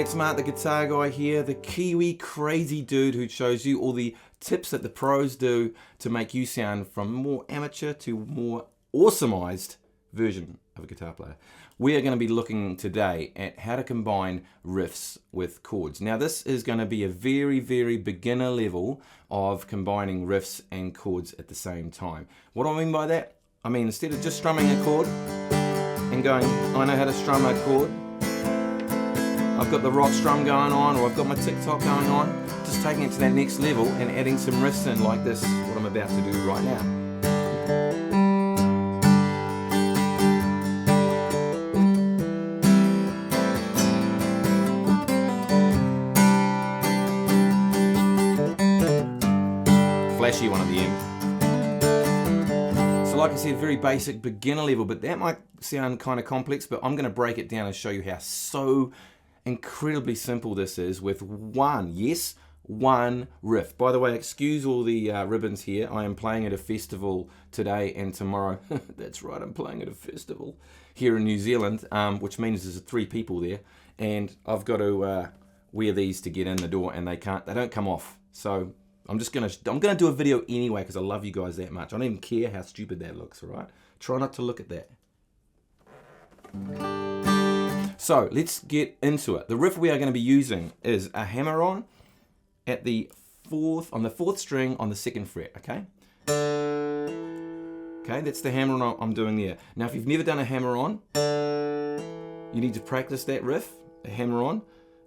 it's Mark the Guitar Guy here, the Kiwi crazy dude who shows you all the tips that the pros do to make you sound from more amateur to more awesomized version of a guitar player. We are going to be looking today at how to combine riffs with chords. Now this is going to be a very, very beginner level of combining riffs and chords at the same time. What do I mean by that? I mean, instead of just strumming a chord and going, I know how to strum a chord, I've got the rock strum going on, or I've got my TikTok going on, just taking it to that next level and adding some riffs in like this, what I'm about to do right now. Flashy one at the end. So like I said, very basic beginner level, but that might sound kind of complex, but I'm going to break it down and show you how so incredibly simple this is with one riff. By the way, excuse all the ribbons here. I am playing at a festival today and tomorrow. That's right, I'm playing at a festival here in New Zealand, which means there's 3 people there, and I've got to wear these to get in the door, and they don't come off. So I'm gonna do a video anyway because I love you guys that much. I don't even care how stupid that looks, all right? Try not to look at that. So let's get into it. The riff we are going to be using is a hammer-on at on the 4th string on the 2nd fret, okay? Okay, that's the hammer-on I'm doing there. Now if you've never done a hammer-on, you need to practice that riff, a hammer-on,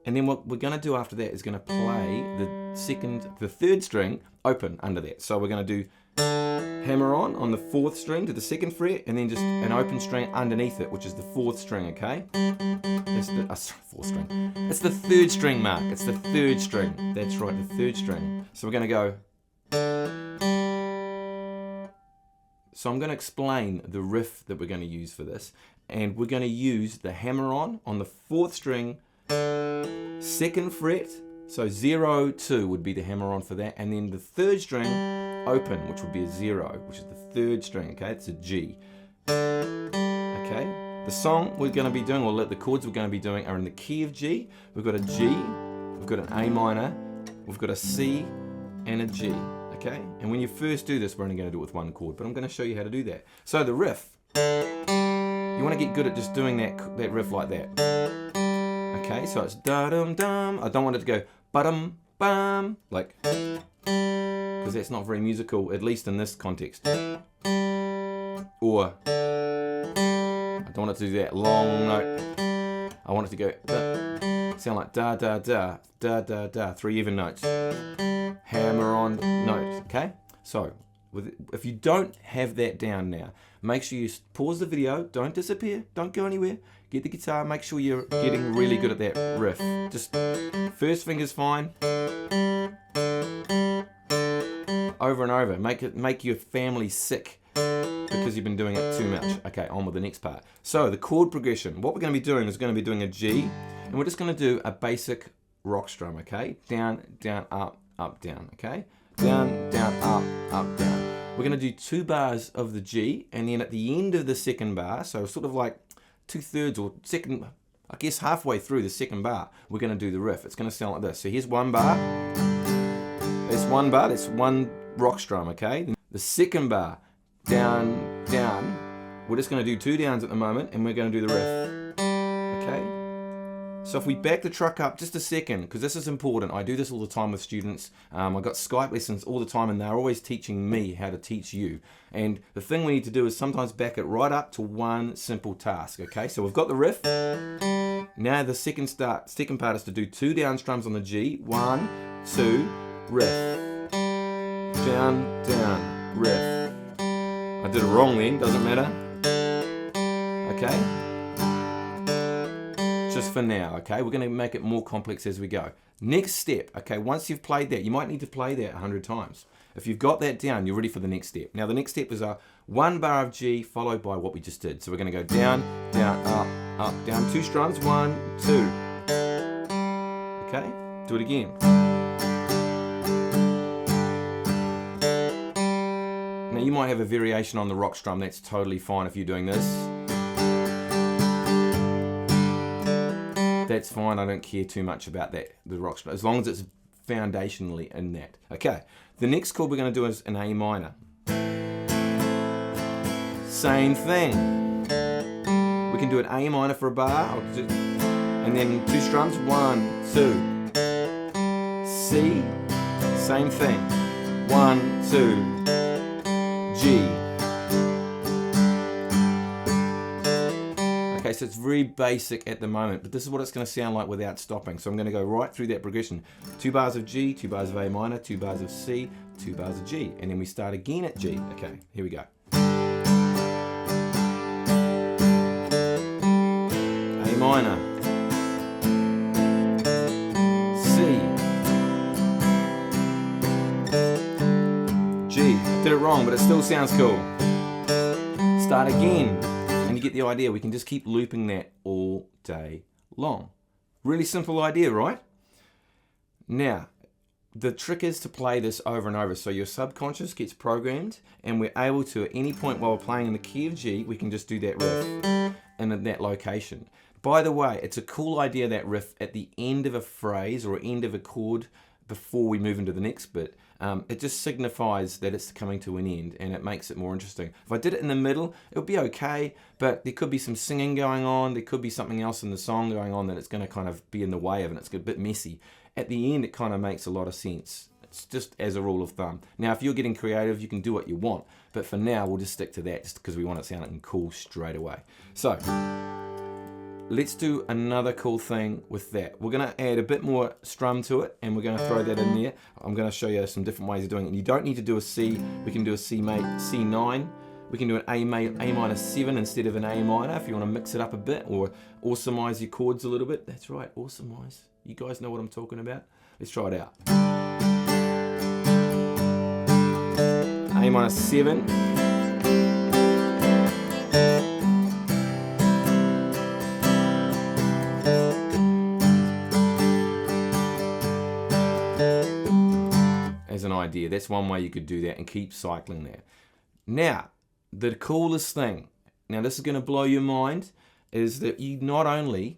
and then what we're going to do after that is going to play the 3rd string open under that. So we're going to do hammer on the 4th string to the 2nd fret, and then just an open string underneath it, which is the 4th string, okay? It's the 4th string. It's the 3rd string, Mark. It's the 3rd string. That's right, the 3rd string. So we're going to go. So I'm going to explain the riff that we're going to use for this, and we're going to use the hammer on the 4th string, 2nd fret. So 0, 2 would be the hammer on for that, and then the 3rd string open, which would be a 0, which is the 3rd string, okay? It's a G. Okay? The song we're going to be doing, or the chords we're going to be doing are in the key of G. We've got a G, we've got an A minor, we've got a C, and a G, okay? And when you first do this, we're only going to do it with one chord, but I'm going to show you how to do that. So the riff, you want to get good at just doing that riff like that. Okay, so it's da-dum-dum. I don't want it to go ba-dum-bum, like, because that's not very musical, at least in this context. Or, I don't want it to do that long note. I want it to go, sound like da-da-da, da-da-da, 3 even notes. Hammer on note, okay? So, if you don't have that down now, make sure you pause the video, don't disappear, don't go anywhere. Get the guitar, make sure you're getting really good at that riff. Just first finger's fine. Over and over. Make your family sick because you've been doing it too much. Okay, on with the next part. So the chord progression. What we're going to be doing is going to be doing a G, and we're just going to do a basic rock strum, okay? Down, down, up, down, okay? Down, down, up, down. We're going to do 2 bars of the G, and then at the end of the 2nd bar, so sort of like 2/3 or second, I guess halfway through the 2nd bar, we're going to do the riff. It's going to sound like this. So here's 1 bar. That's 1 bar. That's 1 rock strum, okay? Then the 2nd bar, down, down. We're just going to do 2 downs at the moment, and we're going to do the riff, okay? So if we back the truck up just a second, because this is important. I do this all the time with students. I've got Skype lessons all the time, and they're always teaching me how to teach you. And the thing we need to do is sometimes back it right up to one simple task, okay? So we've got the riff. Now the second part is to do 2 down strums on the G. 1, 2, riff. Down, down, riff. I did it wrong then, doesn't matter. Okay? Just for now, okay? We're going to make it more complex as we go. Next step, okay? Once you've played that, you might need to play that 100 times. If you've got that down, you're ready for the next step. Now the next step is a 1 bar of G followed by what we just did. So we're going to go down, down, up, down. 2 strums, 1, 2. Okay? Do it again. Now you might have a variation on the rock strum. That's totally fine if you're doing this. that's fine. I don't care too much about that, the rock strum, as long as it's foundationally in that. Okay, the next chord we're going to do is an A minor. Same thing. We can do an A minor for a bar, and then 2 strums, 1, 2. C, same thing. 1, 2. G. Okay, so it's very basic at the moment, but this is what it's going to sound like without stopping. So I'm going to go right through that progression. 2 bars of G, 2 bars of A minor, 2 bars of C, 2 bars of G, and then we start again at G. Okay, here we go. A minor, C, G. I did it wrong, but it still sounds cool. Start again. And you get the idea. We can just keep looping that all day long. Really simple idea, right? Now, the trick is to play this over and over. So your subconscious gets programmed, and we're able to, at any point while we're playing in the key of G, we can just do that riff and in that location. By the way, it's a cool idea, that riff at the end of a phrase or end of a chord before we move into the next bit. It just signifies that it's coming to an end, and it makes it more interesting. If I did it in the middle, it would be okay, but there could be some singing going on, there could be something else in the song going on that it's going to kind of be in the way of, and it's a bit messy. At the end, it kind of makes a lot of sense. It's just as a rule of thumb. Now, if you're getting creative, you can do what you want, but for now, we'll just stick to that just because we want it sounding cool straight away. So, let's do another cool thing with that. We're going to add a bit more strum to it, and we're going to throw that in there. I'm going to show you some different ways of doing it. You don't need to do a C. We can do a C9. We can do an A minor 7 instead of an A minor if you want to mix it up a bit, or awesomize your chords a little bit. That's right, awesomize. You guys know what I'm talking about. Let's try it out. A minor 7. As an idea, that's one way you could do that and keep cycling there. Now, the coolest thing, now this is going to blow your mind, is that you not only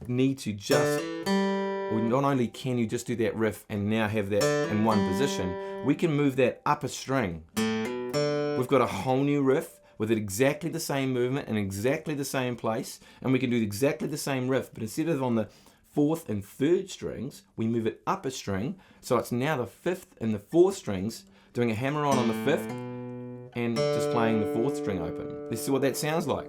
need to just, or not only can you just do that riff and now have that in one position, we can move that up a string. We've got a whole new riff with exactly the same movement in exactly the same place, and we can do exactly the same riff, but instead of on the 4th and 3rd strings, we move it up a string, so it's now the 5th and the 4th strings, doing a hammer-on the 5th, and just playing the 4th string open. Let's see what that sounds like.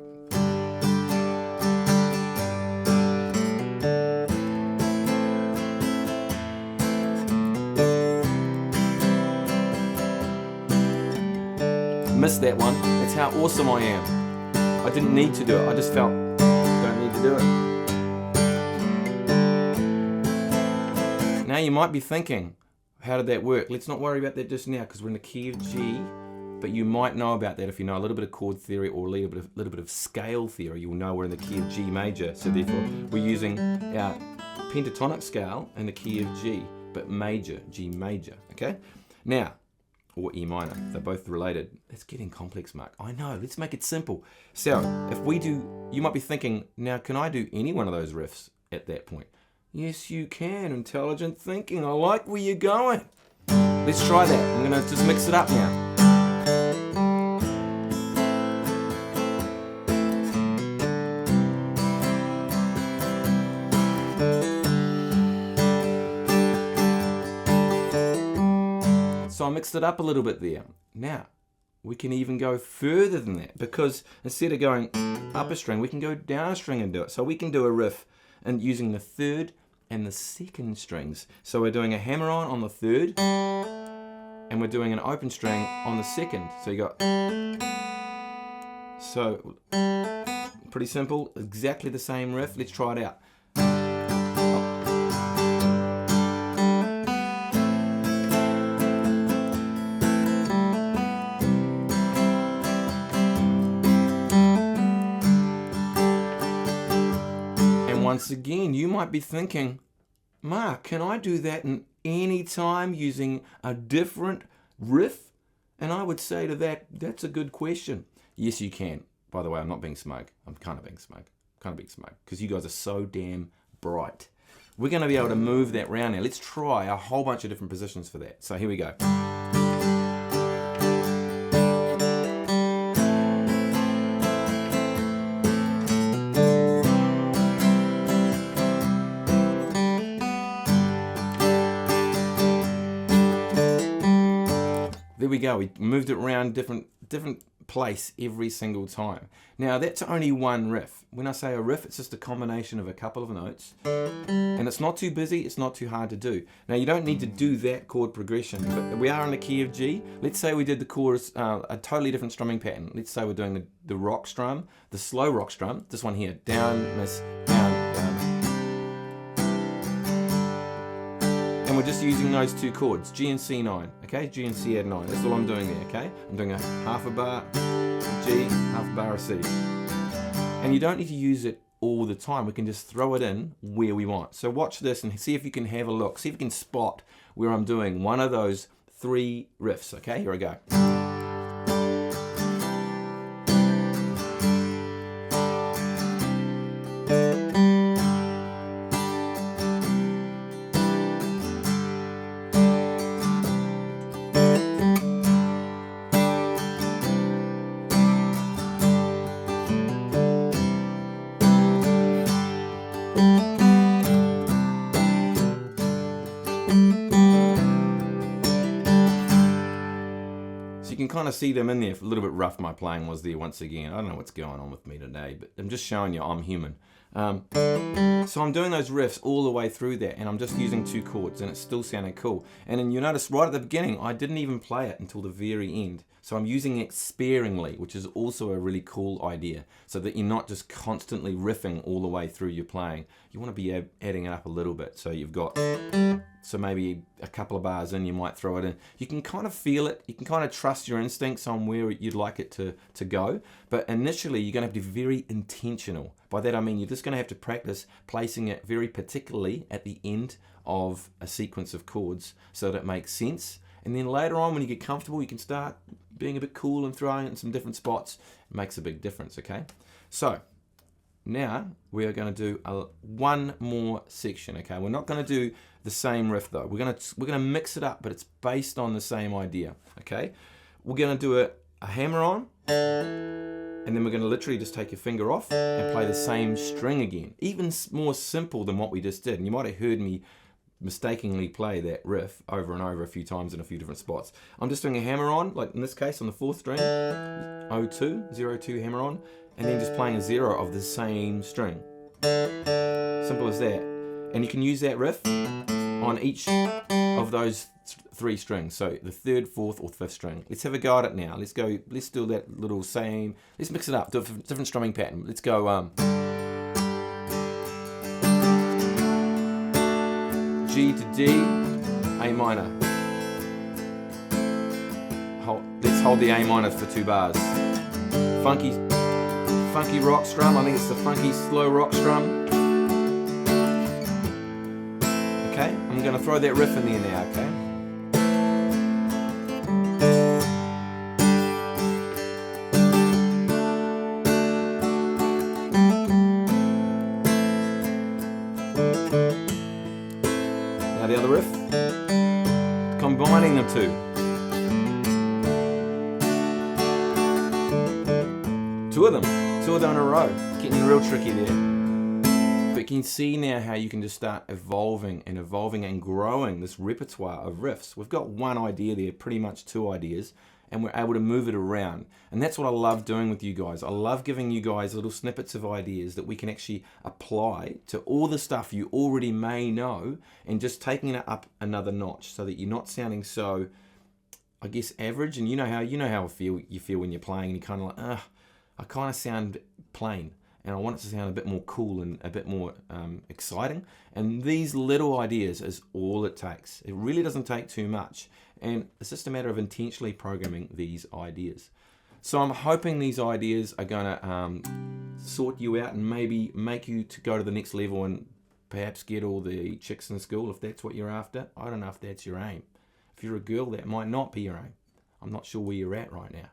Missed that one. That's how awesome I am. I didn't need to do it. I just felt, don't need to do it. Now you might be thinking, how did that work? Let's not worry about that just now because we're in the key of G, but you might know about that if you know a little bit of chord theory or a little bit of scale theory. You'll know we're in the key of G major, so therefore we're using our pentatonic scale in the key of G, but major, G major, okay? Now, or E minor, they're both related. It's getting complex, Mark. I know, let's make it simple. So, if we do, you might be thinking, now can I do any one of those riffs at that point? Yes, you can. Intelligent thinking. I like where you're going. Let's try that. I'm going to just mix it up now. So I mixed it up a little bit there. Now, we can even go further than that, because instead of going up a string, we can go down a string and do it. So we can do a riff and using the 3rd and the 2nd strings. So we're doing a hammer-on on the 3rd, and we're doing an open string on the 2nd. So you got, so pretty simple, exactly the same riff. Let's try it out. Once again, you might be thinking, Mark, can I do that in any time using a different riff? And I would say to that, that's a good question. Yes, you can. By the way, I'm not being smug. I'm kind of being smug. Because you guys are so damn bright. We're going to be able to move that round now. Let's try a whole bunch of different positions for that. So here we go. There we go. We moved it around different place every single time. Now that's only one riff. When I say a riff, it's just a combination of a couple of notes, and it's not too busy, it's not too hard to do. Now you don't need to do that chord progression, but we are in the key of G. Let's say we did the chorus, a totally different strumming pattern. Let's say we're doing the rock strum, the slow rock strum, this one here, down, miss, down, down. And we're just using those two chords, G and C9, okay? G and C add 9, that's all I'm doing there, okay? I'm doing a half a bar of G, half a bar of C. And you don't need to use it all the time, we can just throw it in where we want. So watch this and see if you can have a look, see if you can spot where I'm doing one of those 3 riffs, okay? Here I go. You can kind of see them in there. A little bit rough my playing was there once again. I don't know what's going on with me today, but I'm just showing you I'm human. So I'm doing those riffs all the way through that, and I'm just using 2 chords, and it's still sounding cool. And then you notice right at the beginning, I didn't even play it until the very end. So I'm using it sparingly, which is also a really cool idea, so that you're not just constantly riffing all the way through your playing. You want to be adding it up a little bit. So you've got, so maybe a couple of bars in, you might throw it in. You can kind of feel it. You can kind of trust your instincts on where you'd like it to go. But initially, you're going to have to be very intentional. By that I mean you're just going to have to practice placing it very particularly at the end of a sequence of chords so that it makes sense. And then later on, when you get comfortable, you can start being a bit cool and throwing it in some different spots. It makes a big difference, okay? So now we are going to do one more section, okay? We're not going to do the same riff though. We're going to mix it up, but it's based on the same idea, okay? We're going to do a hammer on, and then we're going to literally just take your finger off and play the same string again. Even more simple than what we just did. And you might have heard me mistakenly play that riff over and over a few times in a few different spots. I'm just doing a hammer on, like in this case on the 4th string, 02 hammer on, and then just playing a 0 of the same string. Simple as that. And you can use that riff on each of those 3 strings, so the 3rd, 4th or 5th string. Let's have a go at it now. Let's do that little same, let's mix it up, do a different strumming pattern. Let's go G to D, A minor. Let's hold the A minor for 2 bars. Funky rock strum, I think it's the funky slow rock strum. Okay, I'm going to throw that riff in there now, okay? Now the other riff, combining the 2. 2 of them in a row, getting real tricky there. But you can see now how you can just start evolving and growing this repertoire of riffs. We've got one idea there, pretty much 2 ideas, and we're able to move it around. And that's what I love doing with you guys. I love giving you guys little snippets of ideas that we can actually apply to all the stuff you already may know, and just taking it up another notch so that you're not sounding so, I guess, average. And you know how you feel when you're playing, and you're kind of like, I kind of sound plain, and I want it to sound a bit more cool and a bit more exciting. And these little ideas is all it takes. It really doesn't take too much, and it's just a matter of intentionally programming these ideas. So I'm hoping these ideas are going to sort you out and maybe make you to go to the next level and perhaps get all the chicks in school if that's what you're after. I don't know if that's your aim. If you're a girl, that might not be your aim. I'm not sure where you're at right now,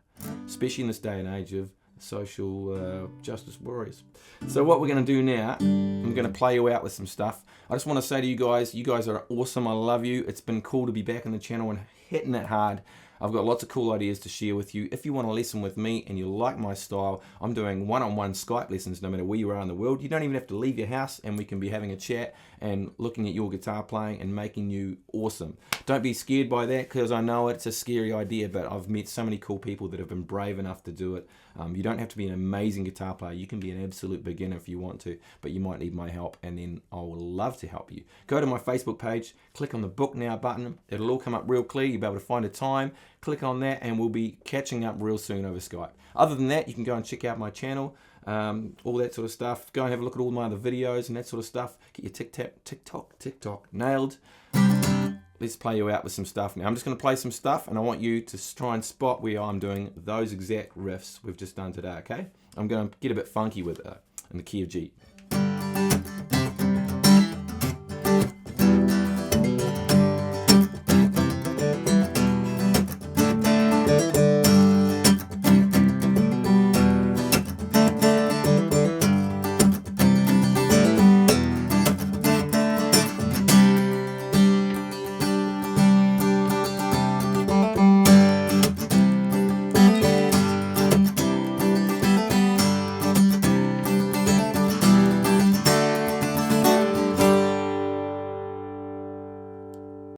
especially in this day and age of social justice warriors. So what we're going to do now, I'm going to play you out with some stuff. I just want to say to you guys are awesome. I love you. It's been cool to be back on the channel and hitting it hard. I've got lots of cool ideas to share with you. If you want to lesson with me and you like my style, I'm doing one-on-one Skype lessons no matter where you are in the world. You don't even have to leave your house, and we can be having a chat and looking at your guitar playing and making you awesome. Don't be scared by that, because I know it's a scary idea, but I've met so many cool people that have been brave enough to do it. You don't have to be an amazing guitar player. You can be an absolute beginner if you want to, but you might need my help, and then I will love to help you. Go to my Facebook page, click on the Book Now button. It'll all come up real clear. You'll be able to find a time, click on that, and we'll be catching up real soon over Skype. Other than that, you can go and check out my channel, all that sort of stuff. Go and have a look at all my other videos and that sort of stuff. Get your TikTok nailed. Let's play you out with some stuff now. I'm just going to play some stuff, and I want you to try and spot where I'm doing those exact riffs we've just done today, okay? I'm going to get a bit funky with it in the key of G.